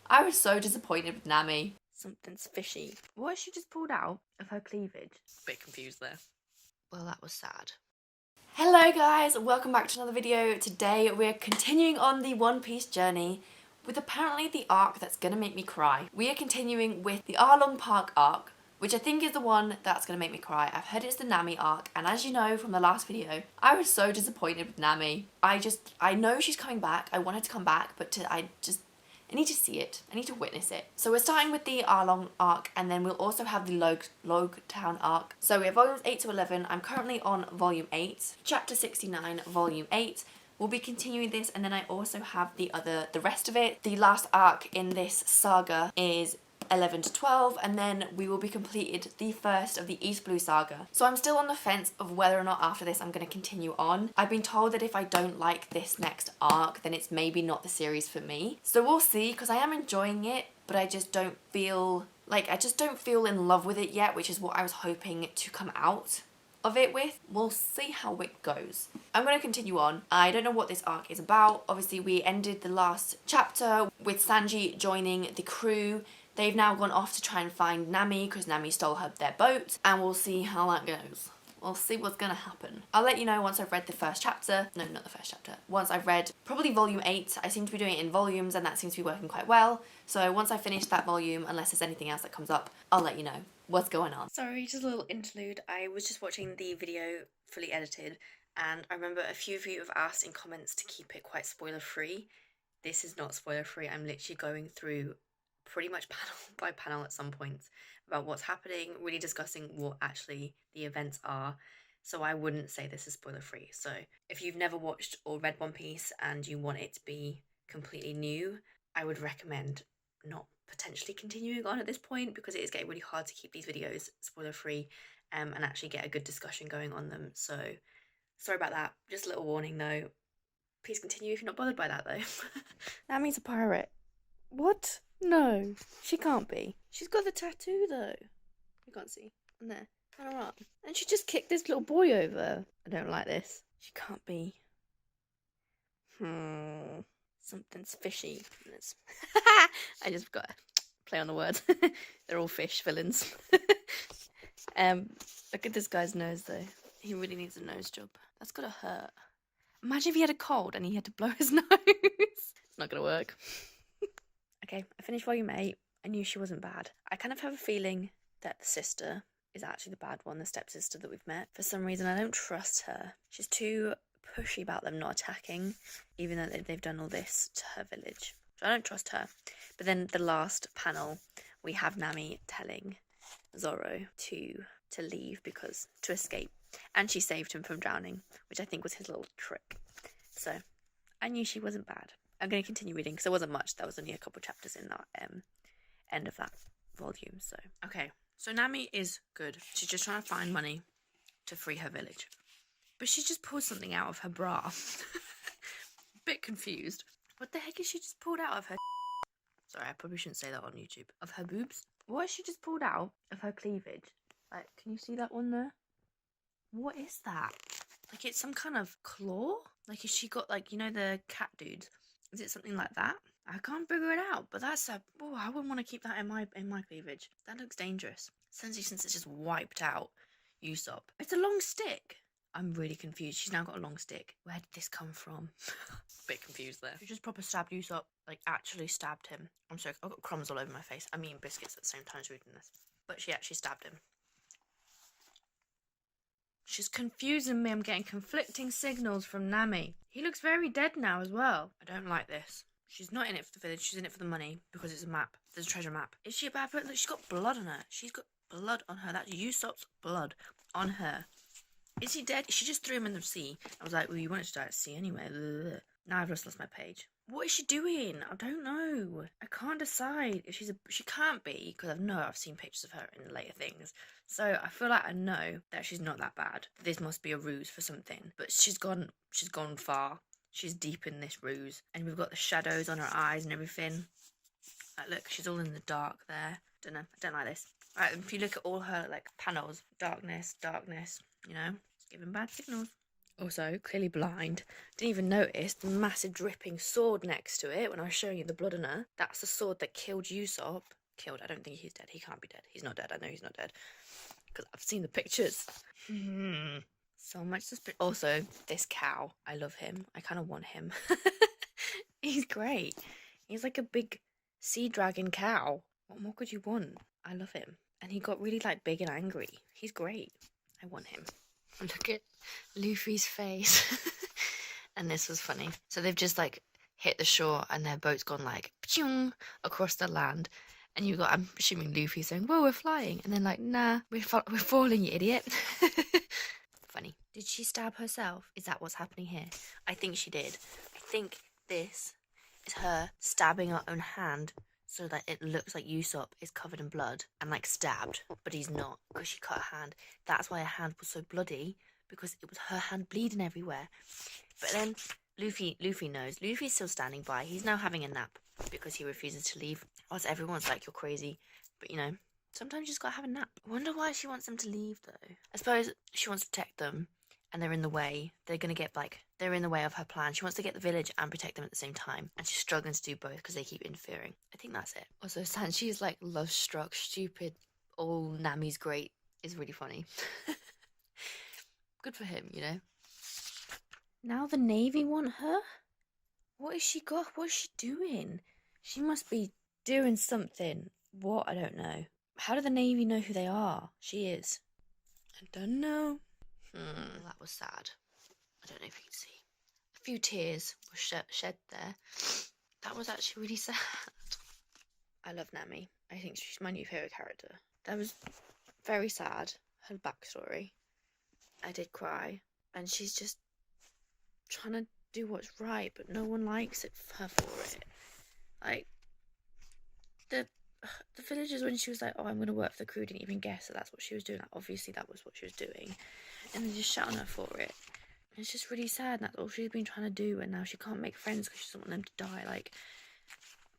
I was so disappointed with Nami. Something's fishy. What has she just pulled out of her cleavage? Bit confused there. Well, that was sad. Hello guys, welcome back to another video. Today we're continuing on the One Piece journey with apparently the arc that's gonna make me cry. We are continuing with the Arlong Park arc, which I think is the one that's gonna make me cry. I've heard it's the Nami arc, and as you know from the last video, I was so disappointed with Nami. I know she's coming back, I want her to come back, but I need to see it. I need to witness it. So we're starting with the Arlong arc, and then we'll also have the Loguetown arc. So we have volumes 8 to 11. I'm currently on volume 8, chapter 69, volume 8. We'll be continuing this, and then I also have the rest of it. The last arc in this saga is 11 to 12, and then we will be completed the first of the East Blue saga. So I'm still on the fence of whether or not after this I'm going to continue on. I've been told that if I don't like this next arc, then it's maybe not the series for me. So we'll see, because I am enjoying it, but I just don't feel in love with it yet, which is what I was hoping to come out of it with. We'll see how it goes. I'm going to continue on. I don't know what this arc is about. Obviously we ended the last chapter with Sanji joining the crew. They've now gone off to try and find Nami because Nami stole their boat, and we'll see how that goes. We'll see what's gonna happen. I'll let you know once I've read the first chapter. No, not the first chapter. Once I've read probably volume 8. I seem to be doing it in volumes, and that seems to be working quite well. So once I finish that volume, unless there's anything else that comes up, I'll let you know what's going on. Sorry, just a little interlude. I was just watching the video fully edited, and I remember a few of you have asked in comments to keep it quite spoiler free. This is not spoiler free. I'm literally going through pretty much panel by panel at some points about what's happening, really discussing what actually the events are. So I wouldn't say this is spoiler free. So if you've never watched or read One Piece and you want it to be completely new, I would recommend not potentially continuing on at this point, because it is getting really hard to keep these videos spoiler free and actually get a good discussion going on them. So sorry about that. Just a little warning though. Please continue if you're not bothered by that though. Nami's a pirate. What? No, she can't be. She's got the tattoo though. You can't see. On there. On her arm. And she just kicked this little boy over. I don't like this. She can't be. Something's fishy. I just got to play on the words. They're all fish villains. Look at this guy's nose though. He really needs a nose job. That's gotta hurt. Imagine if he had a cold and he had to blow his nose. It's not gonna work. Okay, I finished volume 8. I knew she wasn't bad. I kind of have a feeling that the sister is actually the bad one, the stepsister that we've met. For some reason, I don't trust her. She's too pushy about them not attacking, even though they've done all this to her village. So I don't trust her. But then the last panel, we have Nami telling Zoro to leave to escape. And she saved him from drowning, which I think was his little trick. So I knew she wasn't bad. I'm going to continue reading because there wasn't much. There was only a couple chapters in that end of that volume. So okay, so Nami is good. She's just trying to find money to free her village, but she just pulled something out of her bra. Bit confused. What the heck is she just pulled out of her? Sorry, I probably shouldn't say that on YouTube. Of her boobs? What has she just pulled out of her cleavage? Like, can you see that one there? What is that? Like, it's some kind of claw? Like, has she got, like, you know, the cat dudes? Is it something like that? I can't figure it out, but that's I wouldn't want to keep that in my cleavage. That looks dangerous. Especially since it's just wiped out Usopp. It's a long stick. I'm really confused. She's now got a long stick. Where did this come from? Bit confused there. She just proper stabbed Usopp. Like, actually stabbed him. I'm sorry, I've got crumbs all over my face. I'm eating biscuits at the same time as reading this. But she actually stabbed him. She's confusing me. I'm getting conflicting signals from Nami. He looks very dead now as well. I don't like this. She's not in it for the village. She's in it for the money because it's a map. There's a treasure map. Is she a bad person? Look, she's got blood on her. She's got blood on her. That's Usopp's blood on her. Is he dead? She just threw him in the sea. I was like, well, you wanted to die at sea anyway. Ugh. Now I've just lost my page. What is she doing? I don't know. I can't decide if she can't be, because I've seen pictures of her in later things. So I feel like I know that she's not that bad. This must be a ruse for something. But she's gone far. She's deep in this ruse. And we've got the shadows on her eyes and everything. Like, look, she's all in the dark there. Don't know. I don't like this. Right, if you look at all her, like, panels, darkness, you know, it's giving bad signals. Also, clearly blind. Didn't even notice the massive dripping sword next to it when I was showing you the blood on her. That's the sword that killed Usopp. Killed, I don't think he's dead. He can't be dead. He's not dead. I know he's not dead. Because I've seen the pictures. So much suspicion. Also, this cow. I love him. I kind of want him. He's great. He's like a big sea dragon cow. What more could you want? I love him. And he got really like big and angry. He's great. I want him. Look at Luffy's face. And this was funny. So they've just like hit the shore and their boat's gone like across the land. And you got, I'm assuming Luffy saying, "Whoa, we're flying." And then like, "Nah, we're falling, you idiot." Funny. Did she stab herself? Is that what's happening here? I think she did. I think this is her stabbing her own hand so that it looks like Usopp is covered in blood and like stabbed, but he's not because she cut her hand. That's why her hand was so bloody, because it was her hand bleeding everywhere. But then Luffy knows. Luffy's still standing by. He's now having a nap because he refuses to leave. Whilst everyone's like, "You're crazy," but you know, sometimes you just gotta have a nap. I wonder why she wants them to leave though. I suppose she wants to protect them and they're in the way. They're gonna get like, they're in the way of her plan. She wants to get the village and protect them at the same time, and she's struggling to do both because they keep interfering. I think that's it. Also, Sanchi's like love struck, stupid, all Nami's great is really funny. Good for him, you know. Now the Navy want her? What has she got? What is she doing? She must be doing something. What? I don't know. How do the Navy know who they are? She is. I don't know. That was sad. I don't know if you can see. A few tears were shed there. That was actually really sad. I love Nami. I think she's my new favourite character. That was very sad. Her backstory. I did cry. And she's just trying to do what's right, but no one likes her for it. Like, the villagers, when she was like, "Oh, I'm going to work for the crew," didn't even guess that that's what she was doing. Like, obviously that was what she was doing. And they just shut on her for it. And it's just really sad. And that's all she's been trying to do, and now she can't make friends because she doesn't want them to die like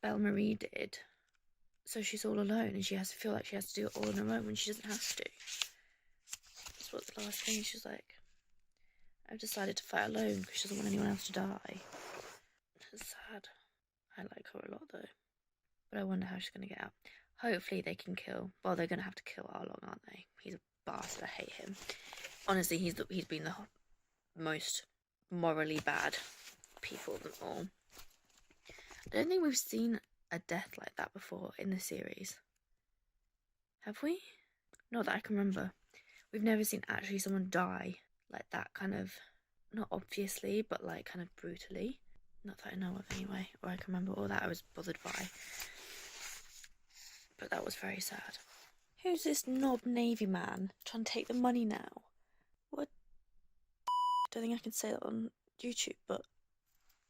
Belle Marie did. So she's all alone, and she has to feel like she has to do it all on her own when she doesn't have to. That's what the last thing she's like, "I've decided to fight alone because she doesn't want anyone else to die." It's sad. I like her a lot though. But I wonder how she's going to get out. Hopefully they can kill... Well, they're going to have to kill Arlong, aren't they? He's a bastard. I hate him. Honestly, he's been the most morally bad people of them all. I don't think we've seen a death like that before in the series. Have we? Not that I can remember. We've never seen actually someone die like that, kind of... Not obviously, but like kind of brutally. Not that I know of anyway, or I can remember all that I was bothered by. But that was very sad. Who's this knob Navy man trying to take the money now? What? I don't think I can say that on YouTube, but...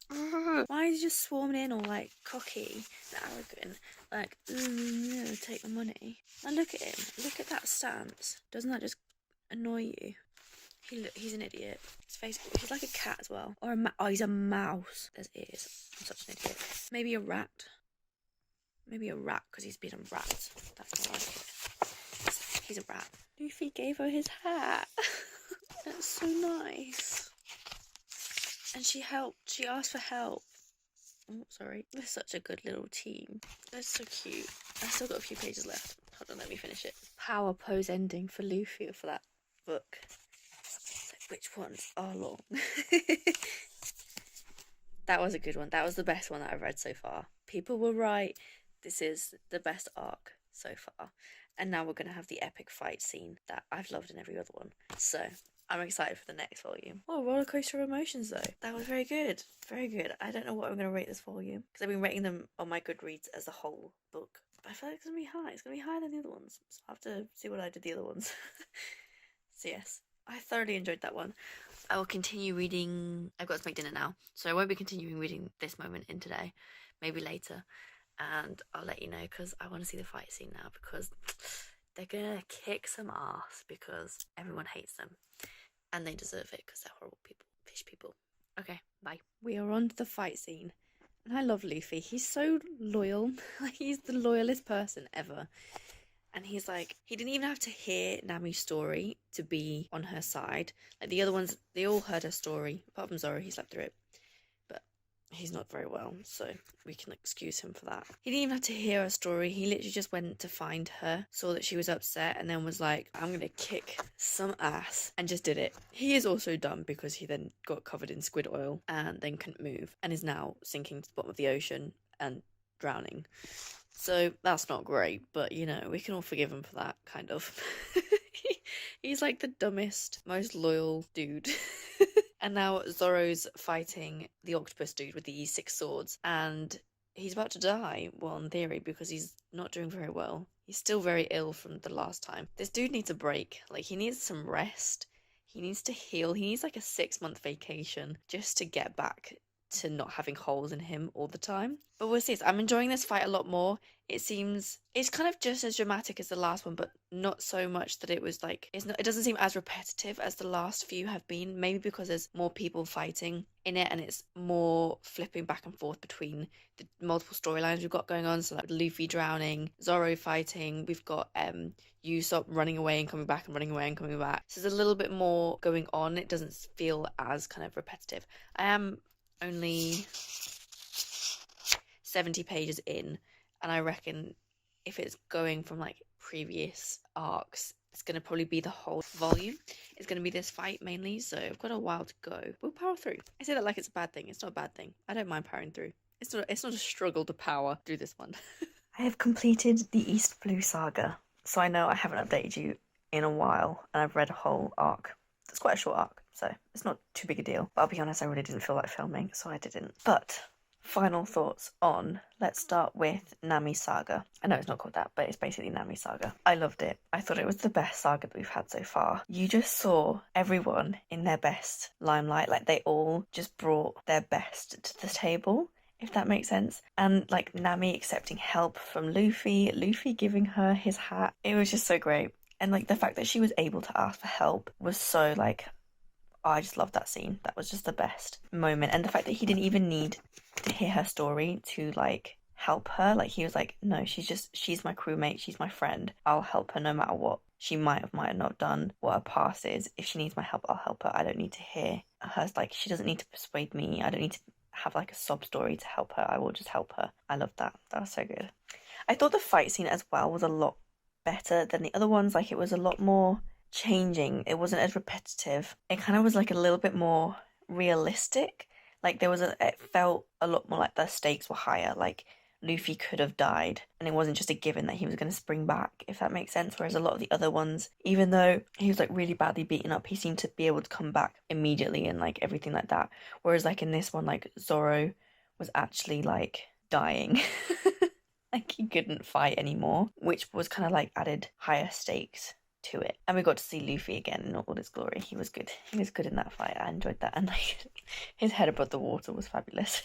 Why is he just swarming in all like cocky and arrogant? Like, no, take the money. Now look at him. Look at that stance. Doesn't that just annoy you? He's an idiot. His face, he's like a cat as well. Or oh, he's a mouse. There's ears. I'm such an idiot. Maybe a rat. Maybe a rat, because he's been a rat. That's more like it. He's a rat. Luffy gave her his hat. That's so nice. And she helped. She asked for help. Oh, sorry. They're such a good little team. They're so cute. I've still got a few pages left. Hold on, let me finish it. Power pose ending for Luffy for that book. Which one's Arlong? That was a good one. That was the best one that I've read so far. People were right. This is the best arc so far. And now we're going to have the epic fight scene that I've loved in every other one. So, I'm excited for the next volume. Oh, roller coaster of emotions though. That was very good. Very good. I don't know what I'm going to rate this volume, because I've been rating them on my Goodreads as a whole book. But I feel like it's going to be high. It's going to be higher than the other ones. So I'll have to see what I did the other ones. So yes, I thoroughly enjoyed that one. I will continue reading... I've got to make dinner now, so I won't be continuing reading this moment in today. Maybe later. And I'll let you know, because I want to see the fight scene now, because they're going to kick some ass, because everyone hates them. And they deserve it, because they're horrible people. Fish people. Okay, bye. We are on to the fight scene. And I love Luffy. He's so loyal. He's the loyalest person ever. And he's like, he didn't even have to hear Nami's story to be on her side. Like the other ones, they all heard her story. Apart from Zoro, he slept through it. But he's not very well, so we can excuse him for that. He didn't even have to hear her story. He literally just went to find her, saw that she was upset, and then was like, I'm gonna kick some ass, and just did it. He is also dumb because he then got covered in squid oil and then couldn't move and is now sinking to the bottom of the ocean and drowning. So that's not great, but you know, we can all forgive him for that, kind of. He's like the dumbest, most loyal dude. And now Zoro's fighting the octopus dude with the 6 swords, and he's about to die, well, in theory, because he's not doing very well. He's still very ill from the last time. This dude needs a break. Like, he needs some rest. He needs to heal. He needs like a 6-month vacation just to get back to not having holes in him all the time. But we'll see. I'm enjoying this fight a lot more. It seems it's kind of just as dramatic as the last one, but not so much that it was like it doesn't seem as repetitive as the last few have been. Maybe because there's more people fighting in it and it's more flipping back and forth between the multiple storylines we've got going on. So like Luffy drowning, Zoro fighting, we've got Usopp running away and coming back and running away and coming back. So there's a little bit more going on. It doesn't feel as kind of repetitive. I am only 70 pages in, and I reckon if it's going from like previous arcs, it's going to probably be the whole volume. It's going to be this fight mainly, so I've got a while to go. We'll power through. I say that like it's a bad thing. It's not a bad thing. I don't mind powering through. It's not a struggle to power through this one. I have completed the East Blue Saga, so I know I haven't updated you in a while, and I've read a whole arc. It's quite a short arc, so it's not too big a deal. But I'll be honest, I really didn't feel like filming, so I didn't. But final thoughts on, let's start with Nami's Saga. I know it's not called that, but it's basically Nami's Saga. I loved it. I thought it was the best saga that we've had so far. You just saw everyone in their best limelight. Like, they all just brought their best to the table, if that makes sense. And like Nami accepting help from Luffy, Luffy giving her his hat. It was just so great. And like the fact that she was able to ask for help was so like, oh, I just loved that scene. That was just the best moment. And the fact that he didn't even need to hear her story to like help her. Like, he was like, no, she's my crewmate, she's my friend. I'll help her no matter what she might have not done, what her past is. If she needs my help, I'll help her. I don't need to hear her, like, she doesn't need to persuade me. I don't need to have like a sob story to help her. I will just help her. I loved that. That was so good. I thought the fight scene as well was a lot better than the other ones. Like, it was a lot more changing. It wasn't as repetitive. It kind of was like a little bit more realistic. Like, it felt a lot more like the stakes were higher. Like, Luffy could have died, and it wasn't just a given that he was going to spring back, if that makes sense. Whereas a lot of the other ones, even though he was like really badly beaten up, he seemed to be able to come back immediately and like everything like that. Whereas like in this one, like Zoro was actually like dying. Like, he couldn't fight anymore, which was kind of like added higher stakes to it. And we got to see Luffy again in all his glory. He was good. He was good in that fight. I enjoyed that. And like his head above the water was fabulous.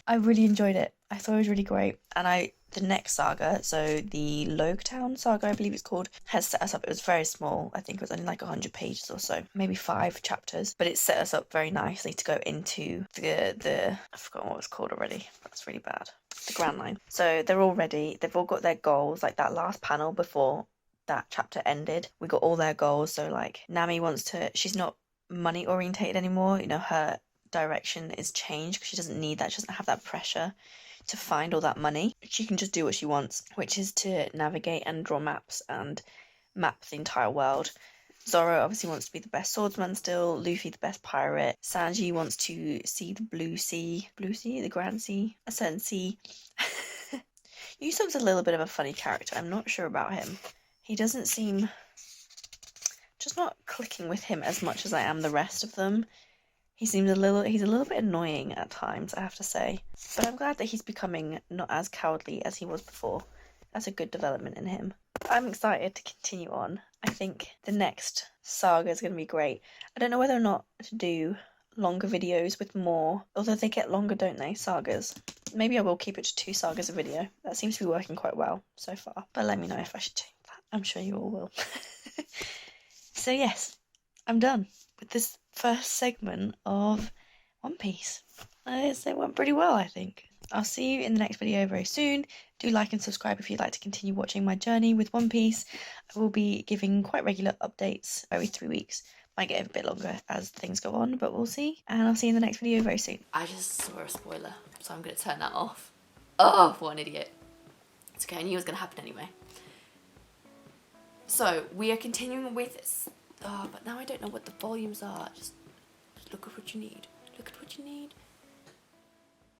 I really enjoyed it. I thought it was really great. And the next saga, so the Loguetown saga, I believe it's called, has set us up. It was very small. I think it was only like 100 pages or so, maybe 5 chapters. But it set us up very nicely to go into the I forgot what it's called already. That's really bad. The Grand Line. So they're all ready. They've all got their goals. Like that last panel before that chapter ended, we got all their goals. So like Nami she's not money orientated anymore. You know, her direction is changed because she doesn't need that. She doesn't have that pressure to find all that money. She can just do what she wants, which is to navigate and draw maps and map the entire world. Zoro obviously wants to be the best swordsman still. Luffy the best pirate. Sanji wants to see the blue sea, the grand sea, a certain sea. Usopp's a little bit of a funny character. I'm not sure about him. He doesn't seem, just not clicking with him as much as I am the rest of them. He's a little bit annoying at times, I have to say. But I'm glad that he's becoming not as cowardly as he was before. That's a good development in him. I'm excited to continue on. I think the next saga is going to be great. I don't know whether or not to do longer videos with more, although they get longer, don't they, sagas? Maybe I will keep it to 2 sagas a video. That seems to be working quite well so far. But let me know if I should change that. I'm sure you all will. So yes, I'm done with this first segment of One Piece. It went pretty well, I think. I'll see you in the next video very soon. Do like and subscribe if you'd like to continue watching my journey with One Piece. I will be giving quite regular updates every 3 weeks. Might get a bit longer as things go on, but we'll see. And I'll see you in the next video very soon. I just saw a spoiler, so I'm going to turn that off. Oh, what an idiot. It's okay, I knew it was going to happen anyway. So, we are continuing with... Oh, but now I don't know what the volumes are. Just look at what you need. Look at what you need.